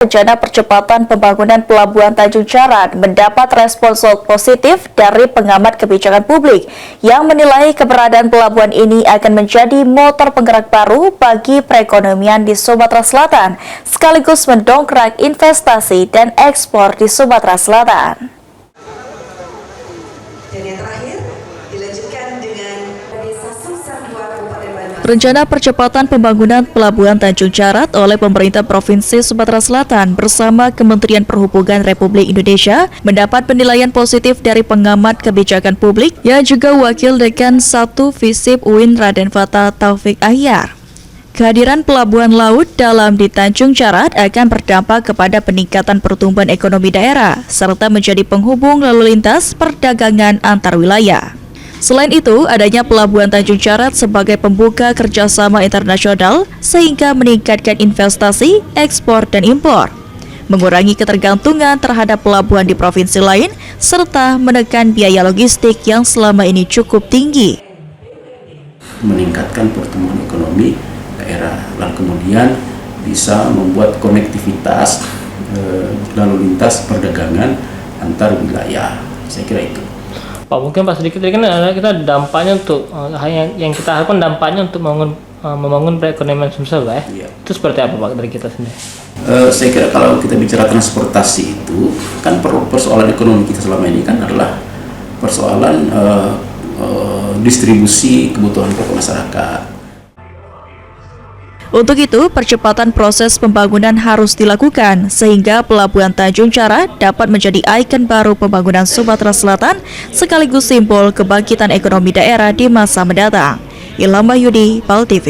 Rencana percepatan pembangunan Pelabuhan Tanjung Jarat mendapat respon positif dari pengamat kebijakan publik yang menilai keberadaan pelabuhan ini akan menjadi motor penggerak baru bagi perekonomian di Sumatera Selatan, sekaligus mendongkrak investasi dan ekspor di Sumatera Selatan. Dan yang terakhir, dilanjutkan dengan Desa Susan 2 Kabupaten Bandung. Rencana percepatan pembangunan Pelabuhan Tanjung Jarat oleh pemerintah Provinsi Sumatera Selatan bersama Kementerian Perhubungan Republik Indonesia mendapat penilaian positif dari pengamat kebijakan publik yang juga Wakil Dekan 1 FISIP UIN Raden Fatah Taufik Ahyar. Kehadiran pelabuhan laut dalam di Tanjung Jarat akan berdampak kepada peningkatan pertumbuhan ekonomi daerah serta menjadi penghubung lalu lintas perdagangan antar wilayah. Selain itu, adanya Pelabuhan Tanjung Jarat sebagai pembuka kerjasama internasional sehingga meningkatkan investasi, ekspor, dan impor, mengurangi ketergantungan terhadap pelabuhan di provinsi lain, serta menekan biaya logistik yang selama ini cukup tinggi. Meningkatkan pertumbuhan ekonomi daerah, lalu kemudian bisa membuat konektivitas lalu lintas perdagangan antar wilayah. Saya kira itu. Pak, mungkin Pak sedikit tadi kan kita dampaknya untuk yang kita harapkan dampaknya untuk membangun perekonomian Sumsel, Pak ya. Itu seperti apa Pak dari kita sendiri? Saya kira kalau kita bicara transportasi itu kan persoalan ekonomi kita selama ini kan adalah persoalan distribusi kebutuhan pokok masyarakat. Untuk itu, percepatan proses pembangunan harus dilakukan sehingga Pelabuhan Tanjung Jarat dapat menjadi ikon baru pembangunan Sumatera Selatan sekaligus simbol kebangkitan ekonomi daerah di masa mendatang. Ilham Wahyudi, PAL TV.